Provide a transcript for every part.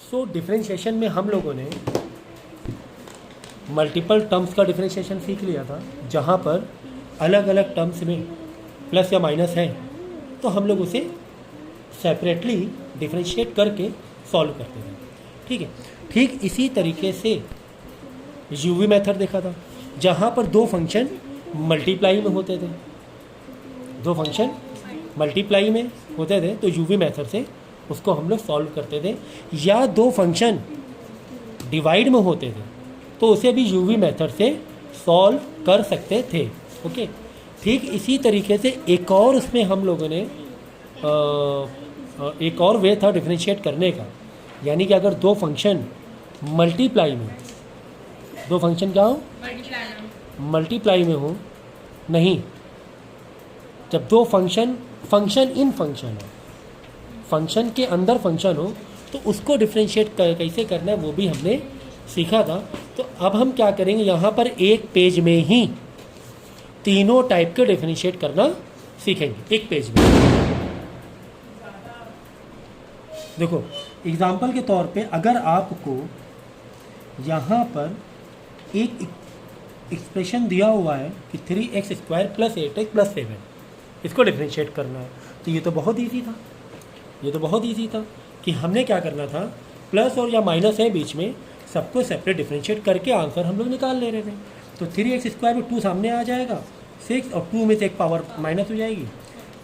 सो differentiation में हम लोगों ने मल्टीपल टर्म्स का डिफरेंशिएशन सीख लिया था, जहाँ पर अलग अलग टर्म्स में प्लस या माइनस है तो हम लोग उसे सेपरेटली डिफरेंशिएट करके सॉल्व करते थे। ठीक है, ठीक इसी तरीके से यूवी मेथड देखा था, जहाँ पर दो फंक्शन मल्टीप्लाई में होते थे, दो फंक्शन मल्टीप्लाई में होते थे तो यूवी मेथड से उसको हम लोग सॉल्व करते थे, या दो फंक्शन डिवाइड में होते थे तो उसे भी यूवी मेथड से सॉल्व कर सकते थे। ओके, ठीक इसी तरीके से एक और उसमें हम लोगों ने एक और वे था डिफरेंशिएट करने का, यानी कि अगर दो फंक्शन मल्टीप्लाई में, दो फंक्शन क्या हो, मल्टीप्लाई में हो, नहीं, जब दो फंक्शन फंक्शन इन फंक्शन हो, फंक्शन के अंदर फंक्शन हो, तो उसको डिफरेंशिएट कैसे करना है वो भी हमने सीखा था। तो अब हम क्या करेंगे, यहाँ पर एक पेज में ही तीनों टाइप के डिफरेंशिएट करना सीखेंगे, एक पेज में। देखो एग्जाम्पल के तौर पे अगर आपको यहाँ पर एक एक्सप्रेशन दिया हुआ है कि 3x² + 8x + 7, इसको डिफरेंशिएट करना है, तो ये तो बहुत ईजी था, ये तो बहुत ईजी था कि हमने क्या करना था, प्लस और या माइनस है बीच में, सबको सेपरेट डिफरेंशिएट करके आंसर हम लोग निकाल ले रहे थे। तो 3x² में 2 सामने आ जाएगा, 6 और 2 में से एक पावर माइनस हो जाएगी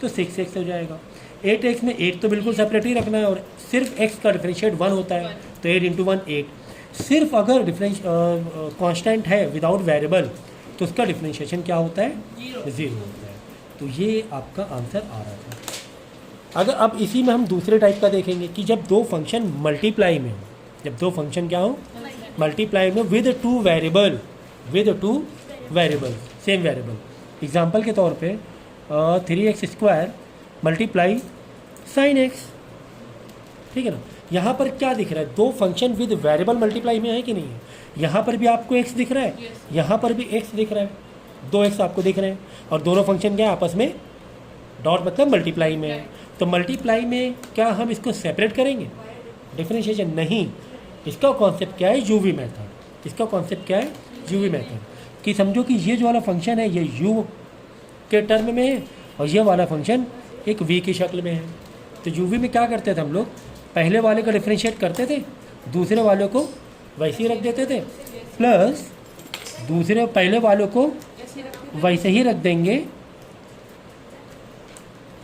तो 6x हो जाएगा। 8x में 8 तो बिल्कुल सेपरेट ही रखना है और सिर्फ x का डिफरेंशिएट 1 होता है, तो 8 × 1 8। सिर्फ अगर डिफरेंस कांस्टेंट है विदाउट वेरिएबल तो उसका डिफरेंशिएशन क्या होता है, 0 होता है। तो ये आपका आंसर आ रहा था। अगर अब इसी में हम दूसरे टाइप का देखेंगे कि जब दो फंक्शन मल्टीप्लाई में हो, जब दो फंक्शन क्या हो, मल्टीप्लाई में with two variable, same variable. Example के तौर पे 3x² मल्टीप्लाई sin x, ठीक है ना। यहाँ पर क्या दिख रहा है, दो फंक्शन विद वेरिएबल मल्टीप्लाई में है कि नहीं है। यहाँ पर भी आपको x दिख रहा है, यहाँ पर भी x दिख रहा है, दो x आपको दिख रहे हैं और दोनों फंक्शन क्या है, आपस में डॉट मतलब मल्टीप्लाई में है। तो मल्टीप्लाई में क्या हम इसको सेपरेट करेंगे, डिफरेंशिएशन नहीं, इसका कॉन्सेप्ट क्या है, यूवी मेथड। इसका कॉन्सेप्ट क्या है, यूवी मेथड। कि समझो कि ये जो वाला फंक्शन है ये u के टर्म में है और ये वाला फंक्शन एक v की शक्ल में है। तो यूवी में क्या करते थे हम लोग, पहले वाले का डिफरेंशिएट करते थे, दूसरे वाले को वैसे ही रख देते थे, प्लस दूसरे पहले वाले को वैसे ही रख देंगे।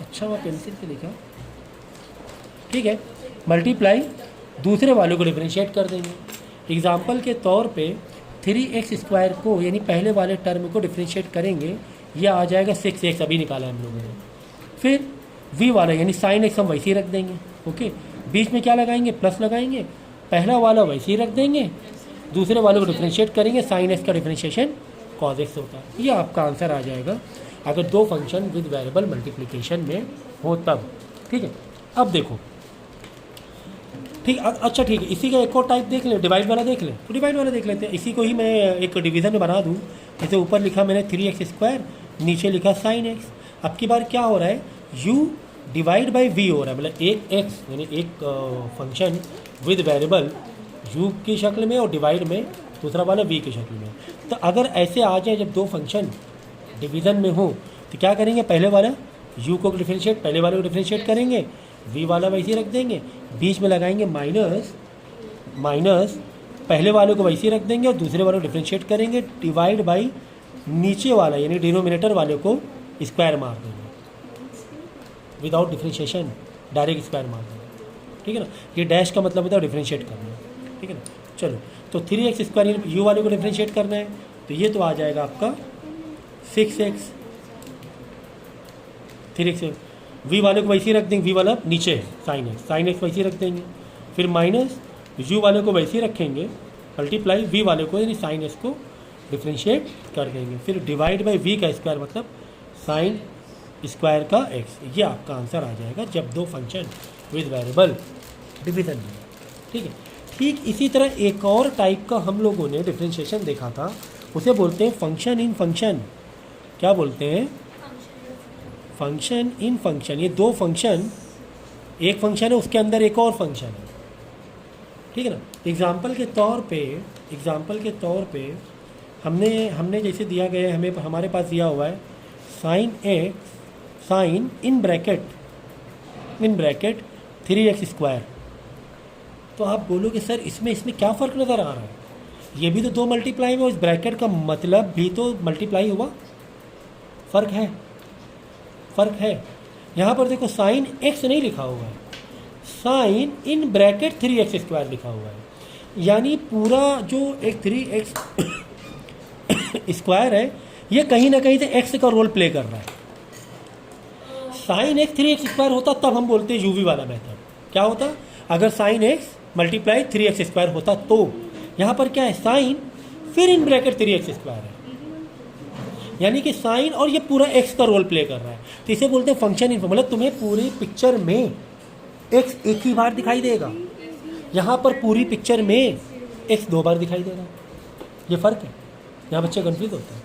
अच्छा वह पेंसिल से लिखा, ठीक है, मल्टीप्लाई दूसरे वाले को डिफरेंशिएट कर देंगे। एग्जाम्पल के तौर पे 3x² को यानी पहले वाले टर्म को डिफरेंशिएट करेंगे, यह आ जाएगा 6x, अभी निकाला हम लोगों ने। फिर v वाला यानी sin x हम वैसे ही रख देंगे। ओके, बीच में क्या लगाएंगे, प्लस लगाएंगे, पहला वाला वैसे ही रख देंगे, दूसरे वाले को डिफरेंशिएट करेंगे, sin x का डिफरेंशिएशन cos x होता है। ये आपका आंसर आ जाएगा अगर दो फंक्शन विद वेरिएबल मल्टीप्लिकेशन में हो तब। ठीक है, अब देखो, ठीक, अच्छा ठीक है, इसी का एक और टाइप देख लें, डिवाइड वाला देख लें। तो डिवाइड वाला देख लेते हैं, इसी को ही मैं एक डिवीज़न में बना दूँ। जैसे ऊपर लिखा मैंने 3x², नीचे लिखा sin x। अब की बार क्या हो रहा है, u डिवाइड बाई v हो रहा है, मतलब एक x यानी एक फंक्शन विद वेरिएबल u की शक्ल में और डिवाइड में दूसरा वाला v की शक्ल में। तो अगर ऐसे आ जाए जब दो फंक्शन डिवीज़न में हो तो क्या करेंगे, पहले वाला u को डिफरेंशिएट, पहले वाले को डिफरेंशिएट करेंगे, v वाला वैसे ही रख देंगे, बीच में लगाएंगे माइनस, पहले वाले को वैसे ही रख देंगे और दूसरे वाले को डिफरेंशिएट करेंगे, डिवाइड बाई नीचे वाला यानी डिनोमिनेटर वाले को स्क्वायर मार देंगे, विदाउट डिफरेंशिएशन डायरेक्ट स्क्वायर मार देंगे। ठीक है ना, ये डैश का मतलब होता है डिफरेंशिएट करना। ठीक है ना, चलो तो 3x² u वाले को डिफरेंशिएट करना है, तो ये तो आ जाएगा आपका 6x। 3x v वाले को वैसे ही रख देंगे, v वाला नीचे है sin x वैसे ही रख देंगे, फिर माइनस u वाले को वैसे ही रखेंगे, मल्टीप्लाई v वाले को यानी sin x को डिफरेंशिएट कर देंगे, फिर डिवाइड बाई v का स्क्वायर मतलब sin स्क्वायर का x। ये आपका आंसर आ जाएगा जब दो फंक्शन विद वेरिएबल डिवीजन में। ठीक है, ठीक इसी तरह एक और टाइप का हम लोगों ने डिफरेंशिएशन देखा था, उसे बोलते हैं फंक्शन इन फंक्शन। क्या बोलते हैं, फंक्शन इन फंक्शन। ये दो फंक्शन, एक फंक्शन है उसके अंदर एक और फंक्शन है। ठीक है ना। एग्जाम्पल के तौर पे हमने जैसे दिया गया है, हमारे पास दिया हुआ है साइन इन ब्रैकेट 3x²। तो आप बोलोगे सर इसमें क्या फ़र्क नज़र आ रहा है, ये भी तो 2 मल्टीप्लाई में, उस ब्रैकेट का मतलब भी तो मल्टीप्लाई हुआ। फ़र्क है। यहाँ पर देखो साइन x नहीं लिखा हुआ है, साइन इन ब्रैकेट 3x² लिखा हुआ है, यानी पूरा जो एक 3x² है ये कहीं ना कहीं से x का रोल प्ले कर रहा है। साइन x 3x² होता तब हम बोलते यूवी वाला मेथड। क्या होता, अगर साइन x मल्टीप्लाई 3x² होता तो यहाँ पर क्या है, साइन फिर इन ब्रैकेट 3x² है, यानी कि साइन और ये पूरा x का रोल प्ले कर रहा है। तो इसे बोलते हैं फंक्शन इन, मतलब तुम्हें पूरी पिक्चर में x एक ही बार दिखाई देगा, यहाँ पर पूरी पिक्चर में x 2 बार दिखाई देगा। ये फ़र्क है। यहाँ बच्चे कन्फ्यूज होते हैं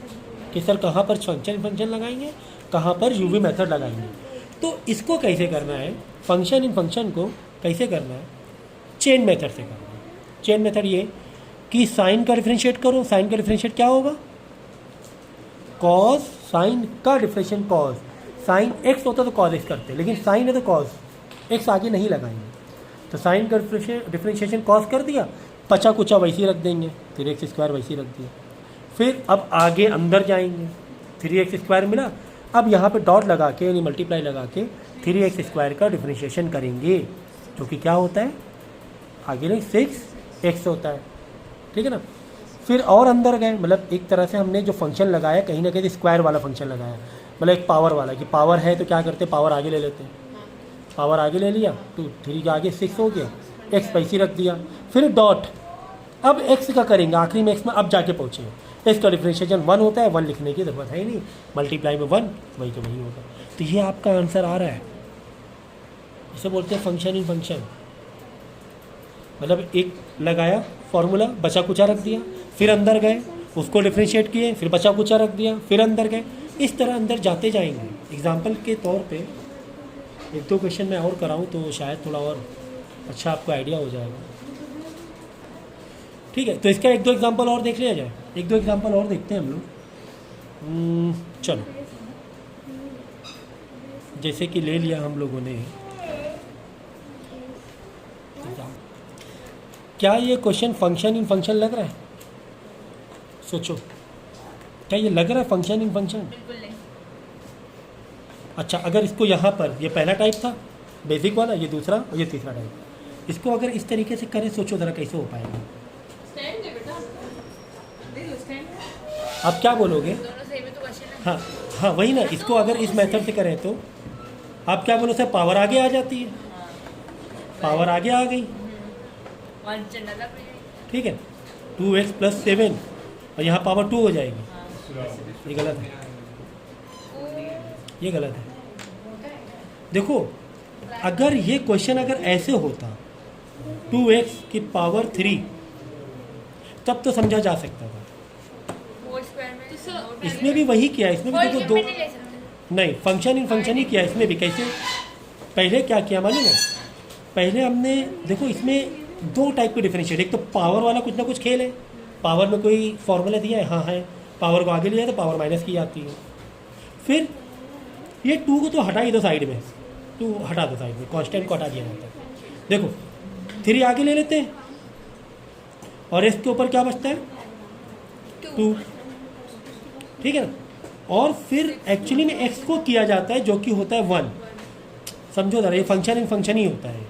कि सर कहाँ पर फंक्शन लगाएंगे, कहाँ पर यूवी मेथड लगाएंगे। तो इसको कैसे करना है, फंक्शन इन फंक्शन को कैसे करना है, चेन मेथड से करना है। चेन मेथड ये कि साइन का डिफरेंशिएट करो, साइन का डिफरेंशिएट क्या होगा, कॉस, साइन का डिफरेंशिएट कॉस, साइन x होता तो कॉस x करते, लेकिन साइन है तो कॉस x आगे नहीं लगाएंगे। तो साइन का डिफरेंशिएशन कॉस कर दिया, बचा कुचा वैसे ही रख देंगे, 3x² वैसे ही रख दिया। फिर अब आगे अंदर जाएंगे, 3x² मिला, अब यहाँ पे डॉट लगा के यानी मल्टीप्लाई लगा के 3x² का डिफरेंशिएशन करेंगे, जो कि क्या होता है आगे नहीं 6x होता है। ठीक है ना। फिर और अंदर गए, मतलब एक तरह से हमने जो फंक्शन लगाया कहीं ना कहीं स्क्वायर वाला फंक्शन लगाया, मतलब एक पावर वाला, कि पावर है तो क्या करते, पावर आगे ले लेते हैं, पावर आगे ले लिया तो 3 के आगे 6 हो गया, x पैसे रख दिया, फिर डॉट, अब x का करेंगे आखिरी में, x में अब जाके पहुँचे, x का डिफरेंशिएशन 1 होता है, 1 लिखने की ज़रूरत है ही नहीं, मल्टीप्लाई में 1 वही तो वही होगा। तो ये आपका आंसर आ रहा है, इसे बोलते हैं फंक्शन इन फंक्शन। मतलब एक लगाया फॉर्मूला, बचा कुचा रख दिया, फिर अंदर गए उसको डिफरेंशिएट किए, फिर बचा कुचा रख दिया, फिर अंदर गए, इस तरह अंदर जाते जाएंगे। एग्जाम्पल के तौर पे 1-2 क्वेश्चन मैं और कराऊँ तो शायद थोड़ा और अच्छा आपको आइडिया हो जाएगा। ठीक है, तो इसका 1-2 एग्जाम्पल और देख लिया जाए, 1-2 एग्जाम्पल और देखते हैं हम लोग। चलो, जैसे कि ले लिया हम लोगों ने, क्या ये क्वेश्चन फंक्शन इन फंक्शन लग रहा है, सोचो, क्या ये लग रहा है फंक्शन इन फंक्शन? बिल्कुल नहीं। अच्छा, अगर इसको यहाँ पर, ये पहला टाइप था बेसिक वाला, ये दूसरा और ये तीसरा टाइप, इसको अगर इस तरीके से करें, सोचो ज़रा कैसे हो पाएगा। स्टैंड है बेटा, दे दो स्टैंड। आप क्या बोलोगे? दोनों सेम है तो क्वेश्चन है। हाँ हाँ, वही ना, इसको अगर इस मेथड से करें तो आप क्या बोलो, सर पावर आगे आ जाती है, पावर आगे आ गई, वन चंडा लग रही है। ठीक है, 2x + 7 और यहाँ पावर 2 हो जाएगी। ये गलत है, ये गलत है। देखो, अगर ये क्वेश्चन अगर ऐसे होता 2x की पावर 3 तब तो समझा जा सकता था। वो स्क्वायर में इसमें भी वही किया, इसमें भी देखो दो, नहीं ले सकते। नहीं फंक्शन इन फंक्शन ही किया इसमें भी। कैसे, पहले क्या किया मालूम है, पहले हमने देखो इसमें 2 टाइप के डिफरेंशिएट, एक तो पावर वाला कुछ ना कुछ खेल है, पावर में कोई फॉर्मूला दिया है, हाँ है, पावर को आगे लिया तो पावर माइनस की जाती है। फिर ये 2 को तो हटा ही दो साइड में, 2 हटा दो साइड में, कांस्टेंट को हटा दिया जाता है। देखो 3 आगे ले लेते हैं और इसके ऊपर क्या बचता है 2, ठीक है ना। और फिर एक्चुअली में x को किया जाता है जो कि होता है 1, समझो जरा, ये फंक्शन इन फंक्शन ही होता है।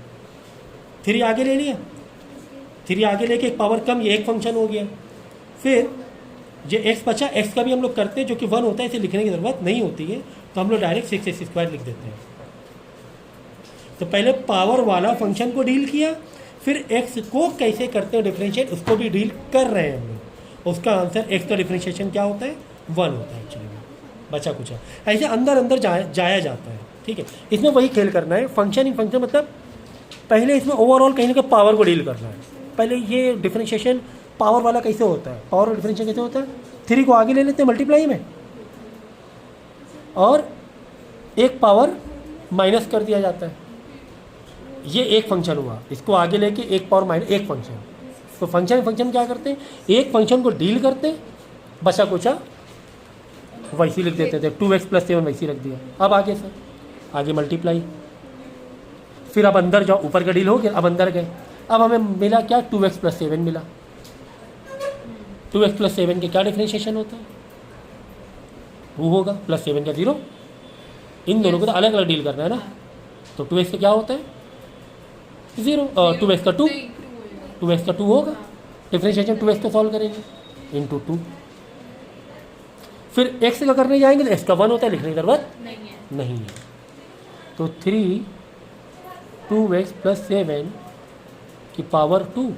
3 आगे ले लिया, 3 आगे लेके एक पावर कम, ये एक फंक्शन हो गया। फिर जो x बचा, x का भी हम लोग करते हैं जो कि 1 होता है, इसे लिखने की ज़रूरत नहीं होती है, तो हम लोग डायरेक्ट 6x² लिख देते हैं। तो पहले पावर वाला फंक्शन को डील किया, फिर x को कैसे करते हैं डिफरेंशिएट, उसको भी डील कर रहे हैं हम लोग। उसका आंसर x का डिफरेंशिएशन क्या होता है 1 होता है एक्चुअली में, बचा कुछ ऐसे अंदर अंदर जाया जाता है। ठीक है, इसमें वही खेल करना है, फंक्शन इन फंक्शन, मतलब पहले इसमें ओवरऑल कहीं ना कहीं पावर को डील करना है। पहले ये डिफरेंशिएशन पावर वाला कैसे होता है, पावर डिफरेंशिएशन कैसे होता है, 3 को आगे ले लेते हैं मल्टीप्लाई में और एक पावर माइनस कर दिया जाता है, ये एक फंक्शन हुआ, इसको आगे लेके एक पावर माइनस एक फंक्शन। तो फंक्शन क्या करते हैं, एक फंक्शन को डील करते हैं, बचा कुचा वैसी लिख देते थे, 2x + 7 वैसी रख दिया। अब आगे सर आगे मल्टीप्लाई, फिर अब अंदर जाओ, ऊपर का डील हो गया, अब अंदर गए, अब हमें मिला क्या, 2x + 7 मिला। 2x + 7 के क्या डिफ्रेंशिएशन होता है, वो होगा +7 का 0। इन दोनों को तो अलग अलग डील करना है ना, तो 2x का क्या होता है 0 और 2x का 2, 2x का 2 होगा, डिफ्रेंशिएशन 2x को सॉल्व करेंगे इंटू 2। फिर x का करने जाएंगे तो x का 1 होता है, लिखने की जरूरत नहीं है। तो 2x + 7 की पावर 2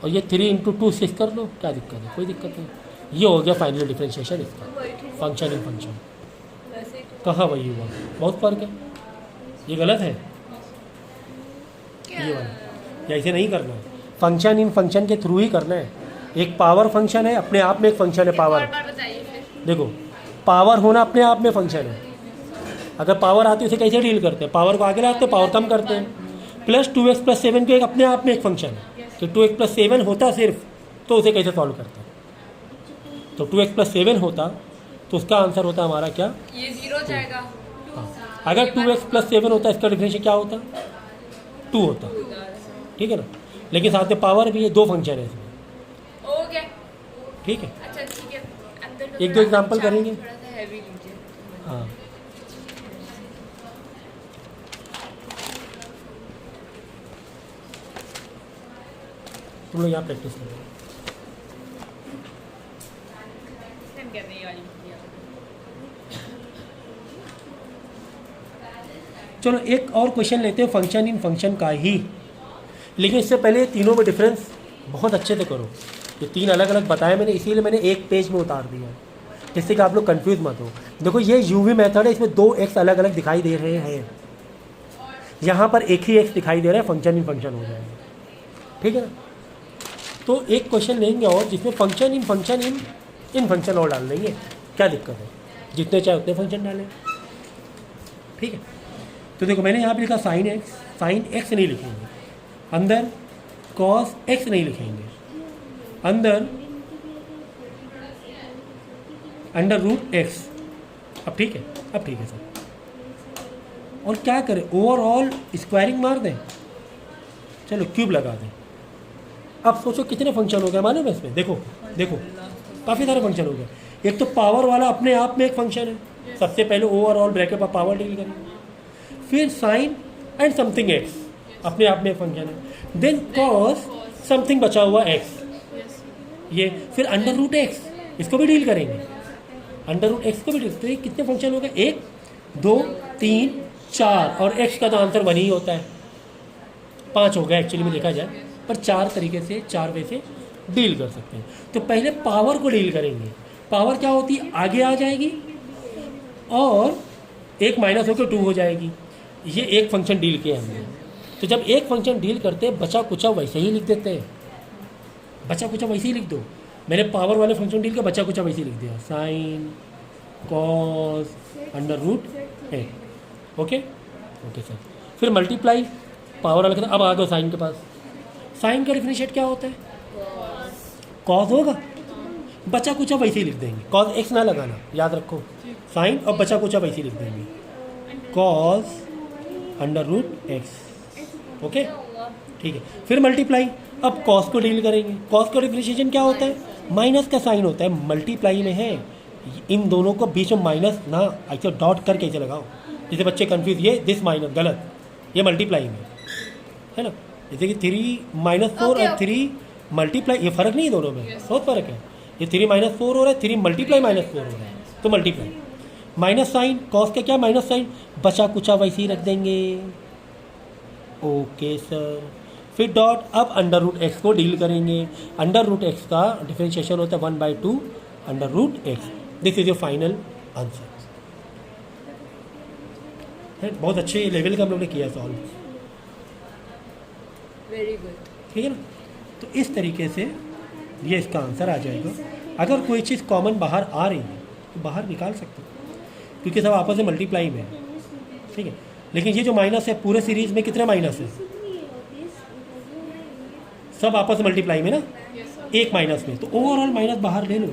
और ये 3 × 2 6 कर लो, क्या दिक्कत है, कोई दिक्कत नहीं। ये हो गया फाइनल डिफ्रेंशिएशन इसका, फंक्शन इन फंक्शन। कहाँ वही हुआ, बहुत फर्क है, ये गलत है ये वाला, ऐसे नहीं करना है, फंक्शन इन फंक्शन के थ्रू ही करना है। एक पावर फंक्शन है, अपने आप में एक फंक्शन है पावर। देखो पावर होना अपने आप में फंक्शन है, अगर पावर आती है उसे कैसे डील करते हैं, पावर को आगे लाते हैं, पावर कम करते हैं। प्लस 2x + 7 को एक अपने आप में एक फंक्शन है कि 2x + 7 होता सिर्फ, तो उसे कैसे सॉल्व करते हैं, तो 2x + 7 होता तो उसका आंसर होता हमारा क्या, ये 0 जाएगा। अगर 2x + 7 होता इसका डिफरेंशियल क्या होता, 2 होता, ठीक है ना। लेकिन साथ में पावर भी है, दो फंक्शन है इसमें, ओके ठीक है। अच्छा ठीक है, अंदर का एक दो एग्जाम्पल करेंगे। थोड़ा सा हैवी लीजिए। हाँ तुम लोग यहाँ प्रैक्टिस करो। सेंड करने वाली चलो एक और क्वेश्चन लेते हैं फंक्शन इन फंक्शन का ही, लेकिन इससे पहले तीनों में डिफरेंस बहुत अच्छे से करो। ये तीन अलग अलग बताए मैंने, इसीलिए मैंने एक पेज में उतार दिया जिससे कि आप लोग कंफ्यूज मत हो। देखो ये यूवी मेथड है, इसमें 2 x अलग अलग दिखाई दे रहे हैं, यहाँ पर एक ही x दिखाई दे रहा है, फंक्शन इन फंक्शन हो जाएगा, ठीक है ना। तो एक क्वेश्चन लेंगे और जिसमें फंक्शन इन फंक्शन और डाल देंगे, क्या दिक्कत है, जितने चाहे उतने फंक्शन डालें, ठीक है। तो देखो मैंने यहाँ पे लिखा साइन x नहीं लिखेंगे, अंदर कॉस x नहीं लिखेंगे, अंदर √x। अब ठीक है सर। और क्या करें, ओवरऑल स्क्वायरिंग मार दें, चलो क्यूब लगा दें। अब सोचो कितने फंक्शन हो गए मालूम है इसमें, देखो काफ़ी सारे फंक्शन हो गए। एक तो पावर वाला अपने आप में एक फंक्शन है, सबसे पहले ओवरऑल ब्रैकेट पर पावर डील करेंगे, फिर साइन एंड समथिंग x अपने आप में एक फंक्शन है, देन कॉस समथिंग बचा हुआ x, ये फिर √x इसको भी डील करेंगे, √x को भी डील। तो ये कितने फंक्शन हो गए, 1 2 3 4, और x का तो आंसर 1 ही होता है, 5 हो गया एक्चुअली में देखा जाए, पर 4 तरीके से 4 वे से डील कर सकते हैं। तो पहले पावर को डील करेंगे, पावर क्या होती है, आगे आ जाएगी और एक माइनस होकर 2 हो जाएगी। ये एक फंक्शन डील किया हमने। तो जब एक फंक्शन डील करते हैं बचा कुचा वैसे ही लिख देते हैं, बचा कुचा वैसे ही लिख दो। मैंने पावर वाले फंक्शन डील का बचा कुचा वैसे ही लिख दिया, sine cos √x। Okay sir. फिर मल्टीप्लाई पावर वाले, अब आ गए साइन के पास। साइन का डिफरेंशिएट क्या होता है, कॉस होगा, बचा कुचा वैसे ही लिख देंगे, कॉस x ना लगाना, याद रखो, साइन और बचा कुचा वैसे ही लिख देंगे, कॉस √x। ओके ठीक है। फिर मल्टीप्लाई, अब कॉस को डील करेंगे, कॉस का डिफरेंशिएशन क्या होता है, माइनस का साइन होता है, मल्टीप्लाई में है, इन दोनों को बीच में माइनस ना ऐसे डॉट करके ऐसे लगाओ, जैसे बच्चे कंफ्यूज, ये दिस माइनस गलत, ये मल्टीप्लाई में है ना, जैसे कि 3 -4 और 3 मल्टीप्लाई, ये फ़र्क नहीं है दोनों में, बहुत फ़र्क है। ये 3 -4 हो रहा है, 3 मल्टीप्लाई -4 हो रहा है, तो मल्टीप्लाई। माइनस साइन, कॉस का क्या माइनस साइन, बचा कुचा वैसे ही रख देंगे, ओके सर। फिर डॉट, अब √x को डील करेंगे, √x का डिफरेंशिएशन होता है 1/2 √x। This is your final answer. बहुत अच्छे लेवल का हम लोग ने किया सॉल्व, वेरी गुड, ठीक है ना। तो इस तरीके से ये इसका आंसर आ जाएगा। अगर कोई चीज़ कॉमन बाहर आ रही है तो बाहर निकाल सकते हो, क्योंकि सब आपस में मल्टीप्लाई में है, ठीक है। लेकिन ये जो माइनस है, पूरे सीरीज में कितने माइनस है, सब आपस में मल्टीप्लाई में ना, Yes, sir. एक माइनस में, तो ओवरऑल माइनस बाहर ले लो।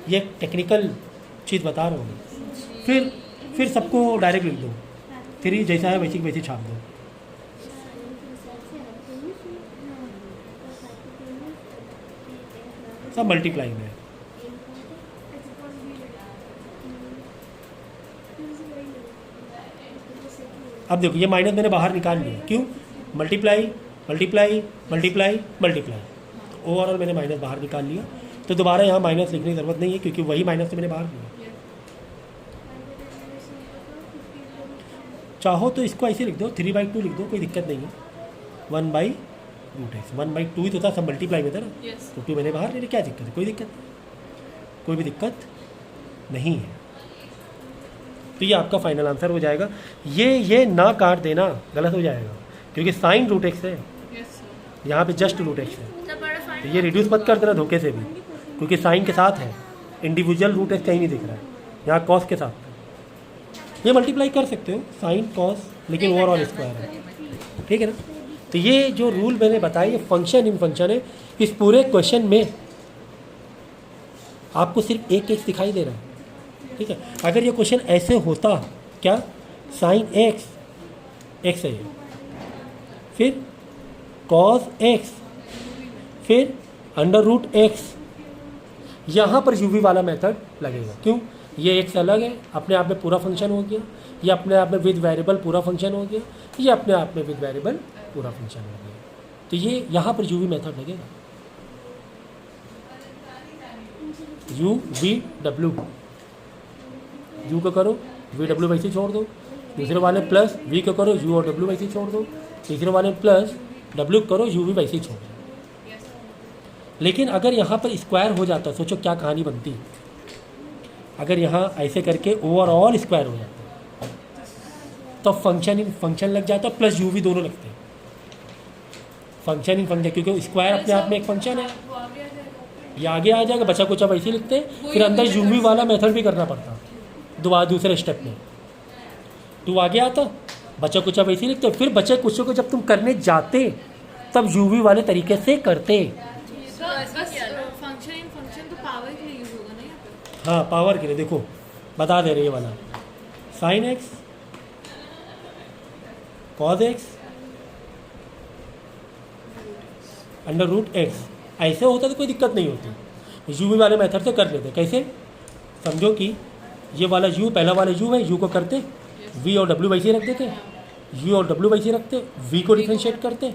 ये एक टेक्निकल चीज़ बता रहा हूँ। फिर सबको डायरेक्ट लिख दो, 3 जैसा है वैसी वैसी छाप दो। सब मल्टीप्लाई में है। अब देखो ये माइनस मैंने बाहर निकाल लिया, क्यों? Multiply multiply multiply multiply, overall मैंने माइनस बाहर निकाल लिया। तो दोबारा यहाँ माइनस लिखने की ज़रूरत नहीं है, क्योंकि वही माइनस से मैंने बाहर लिया। चाहो तो इसको ऐसे लिख दो, 3/2 लिख दो, कोई दिक्कत नहीं है। 1/√x, 1/2 ही तो था, सब मल्टीप्लाई में था ना, Yes. तो 2 मैंने बाहर ले लिया, क्या दिक्कत है? कोई दिक्कत नहीं, कोई भी दिक्कत नहीं है। तो ये आपका फाइनल आंसर हो जाएगा। ये ना काट देना, गलत हो जाएगा, क्योंकि साइन √x है, Yes, sir. यहाँ पे जस्ट √x है। तो ये रिड्यूस मत कर देना धोखे से भी, क्योंकि साइन के साथ है, इंडिविजुअल √x कहीं नहीं दिख रहा है, यहाँ कॉस के साथ है। ये मल्टीप्लाई कर सकते हो साइन कॉस, लेकिन ओवरऑल स्क्वायर है, ठीक है ना। तो ये जो रूल मैंने बताया, ये फंक्शन इन फंक्शन है। इस पूरे क्वेश्चन में आपको सिर्फ एक एक्स दिखाई दे रहा है, ठीक है। अगर ये क्वेश्चन ऐसे होता, क्या साइन एक्स है, फिर कॉस एक्स, फिर √x, यहाँ पर यूवी वाला मेथड लगेगा। क्यों? ये एक्स अलग है, अपने आप में पूरा फंक्शन हो गया, ये अपने आप में विद वेरिएबल पूरा फंक्शन हो गया, ये अपने आप में विद वेरिएबल पूरा फंक्शन हो गया। तो ये यहाँ पर यूवी मेथड लगेगा, UVW, यू को करो VW वैसे छोड़ दो, दूसरे वाले प्लस वी को करो U और W वैसे छोड़ दो, तीसरे वाले प्लस W करो UV वैसे छोड़ दो। Yes, sir. लेकिन अगर यहाँ पर स्क्वायर हो जाता, सोचो क्या कहानी बनती। अगर यहाँ ऐसे करके ओवरऑल स्क्वायर हो जाता, तो फंक्शन इन फंक्शन लग जाता, प्लस यूवी दोनों लगते हैं, फंक्शन इन फंक्शन, क्योंकि स्क्वायर अपने आप में एक फंक्शन है। वो आगे आ जाएगा. ये आगे आ जाएगा, बचा कुचा वैसे ही लिखते हैं, फिर अंदर यूवी वाला मेथड भी करना पड़ता दूसरे स्टेप में। तो आगे आता, बचा कुचा वैसे ही लिखते, फिर बचे कुचे को जब तुम करने जाते तब यूवी वाले तरीके से करते। फंक्शन इन फंक्शन तो पावर के लिए यूज होगा ना यहाँ पे. हाँ, पावर के लिए। देखो बता दे रहे ये वाला, sine x cos x √x, ऐसे होता तो कोई दिक्कत नहीं होती, यूवी वाले मेथड से कर लेते। कैसे? समझो कि ये वाला u, पहला वाला u है, u को करते v और w वैसे ही रख देते, u और w वैसे ही रखते, v को डिफ्रेंशिएट करते,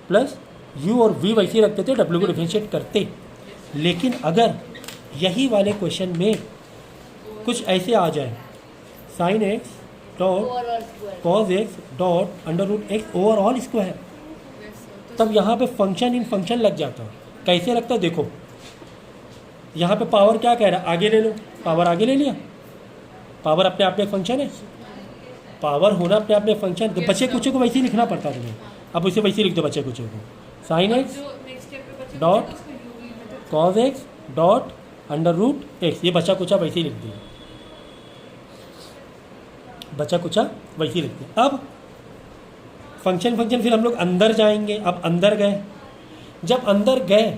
प्लस u और v वैसे ही रख देते, w को डिफ्रेंशिएट करते। लेकिन अगर यही वाले क्वेश्चन में कुछ ऐसे आ जाए, sine x dot cos x dot √x overall square, तब यहाँ पे फंक्शन इन फंक्शन लग जाता। कैसे लगता है? देखो यहाँ पे पावर क्या कह रहा है, आगे ले लो, पावर आगे ले लिया, पावर अपने आप में एक फंक्शन है, पावर होना अपने आप में एक फंक्शन। तो बचे कुचे को वैसे ही लिखना पड़ता तुम्हें, अब उसे वैसे ही लिख दो बचे कुचे को, साइन एक्स जो नेक्स्ट स्टेप पे बचे डॉट उसको UV method cos x dot √x, ये बचा कुचा वैसे ही लिख दिया, बचा कुचा वैसे ही लिख दिया। अब फंक्शन फिर हम लोग अंदर जाएंगे। अब अंदर गए, जब अंदर गए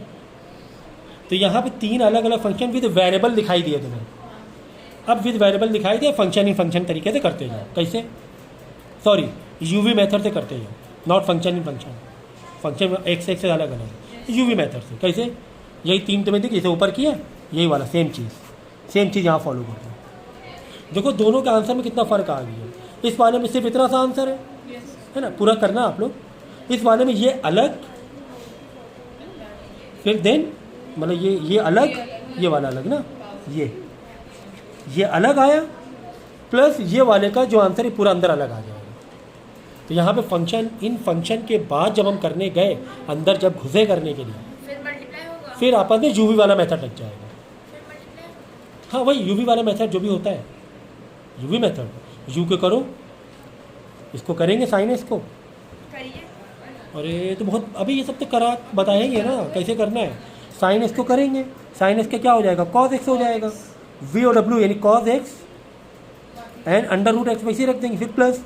तो यहाँ पे 3 अलग अलग फंक्शन विद वेरिएबल दिखाई दिए तुम्हें। अब विद वेरिएबल दिखाई दिया, फंक्शन इन फंक्शन तरीके से करते जाओ। कैसे? सॉरी, यूवी मेथड से करते जाओ, not function in function. Function x से अलग अलग, यूवी मेथड से। कैसे? यही 3 तुम्हें दिख, जैसे ऊपर किया, यही वाला सेम चीज़ यहाँ फॉलो करते हो। देखो दोनों के आंसर में कितना फ़र्क आ गया। इस वाले में सिर्फ इतना सा आंसर है ना, पूरा करना आप लोग। इस वाले में ये अलग, फिर देन मतलब ये अलग, ये वाला अलग ना, ये अलग आया, प्लस ये वाले का जो आंसर है पूरा अंदर अलग आ जाएगा। तो यहाँ पे फंक्शन इन फंक्शन के बाद जब हम करने गए, अंदर जब घुसे करने के लिए, फिर मल्टीप्लाई होगा, फिर आपस में यूवी वाला मेथड लग जाएगा। फिर मल्टीप्लाई हाँ, वही यूवी वाला मेथड जो भी होता है, यूवी मेथड, यू के करो, इसको करेंगे साइन है इसको। करिए. अरे तो बहुत, अभी ये सब तो करा बताएंगे ना कैसे करना है। साइन एक्स को करेंगे, साइन एक्स का क्या हो जाएगा, कॉज एक्स हो जाएगा, वी और डब्ल्यू यानी कॉज एक्स एंड √x वैसे ही रख देंगे, फिर प्लस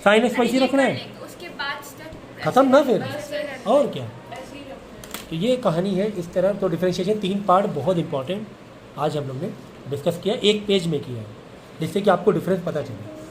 साइन एक्स वैसे ही रखना है, उसके बाद स्टेप खत्म ना फिर, और क्या। ऐसे ही रखो. तो ये कहानी है इस तरह। तो डिफरेंशिएशन 3 पार्ट बहुत इंपॉर्टेंट आज हम लोग ने डिस्कस किया, एक पेज में किया है, जिससे कि आपको डिफरेंस पता चले।